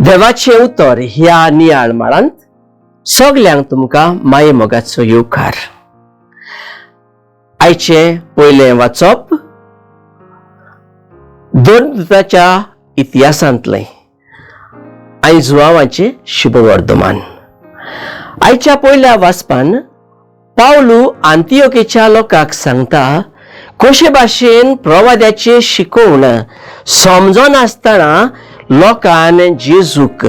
देवाचे उतर ह्या नियाळ माळांत सगल्यांक तुमकां माये मोगाचो येवकार. आयचे पयले वाचप दोन दुताच्या इतिहासांतले आनी जुआंवाचे शुभ वर्धमान. आयच्या पयल्या वाचपान पावलू आंतियोकेच्या लोकांक सांगता कशे भाशेन प्रवाद्याचे शिकोवण समजोन आसतना लोकान जेजूक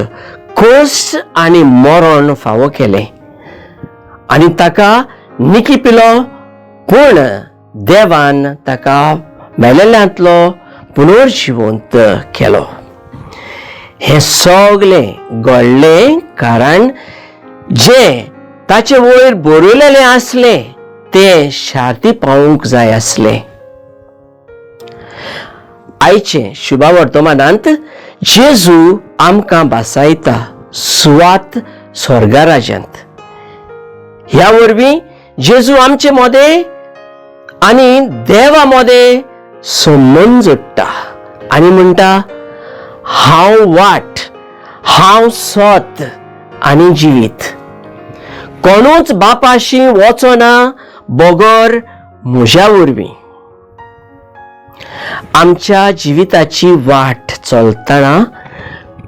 खोस आनी मरण फावो केले आनी ताका निकिपिलो, पूण देवान ताका मेलेल्यांतलो पुनर्जिवंत केलो. हे सगळे घडले कारण जे ताचे वयर बरयलेले आसले ते शार्ती पावूंक जाय आसले. आयचे शुभा वर्तमानांत जेजू आमकां भासायता सुवात स्वर्गा राज्यांत. ह्या वरवीं जेजू आमचे मोदे आनी देवा मोदे संबंद जोडटा आनी म्हणटा, हांव वाट, हांव सत आनी जिवीत. कोणूच बापाशी वचना बगर म्हज्या वरवीं. आमच्या जिविताची वाट चलतना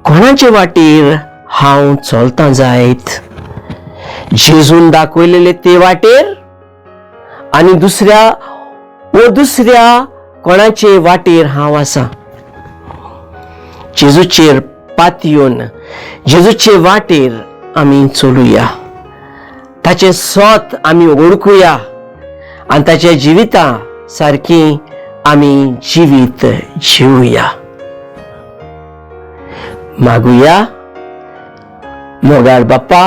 कोणाचे वाटेर हांव चलतां जायत? जेजून दाखयलेले ते वाटेर आनी दुसऱ्या कोणाचे वाटेर हांव आसा? जेजूचेर पातयेवन जेजूचे वाटेर आमी चलुया, ताचे सत आमी ओळखुया आनी ताच्या जिविता सारकी आमी जिवीत जिवुया. मागुया, मोगाळ बाप्पा,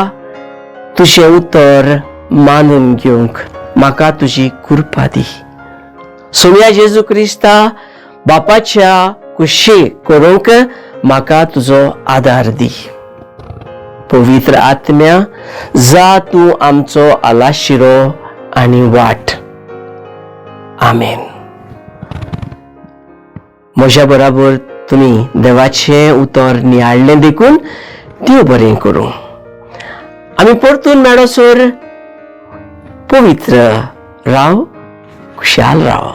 तुझे उतर मानून घेवंक म्हाका तुजी कृपा दी. सोम्या जेजू क्रिस्ता, बापाच्या कुशी करूंक म्हाका तुजो आदार दी. पवित्र आत्म्या, जा तूं आमचो आलाशिरो आनी वाट. आमेन. म्हज्या बराबर तुमी देवाचे उतर नियाळ्ळें देखून देव बरें करूं. आमी परतून मेळोसर पवित्र राव, खुशाल राव.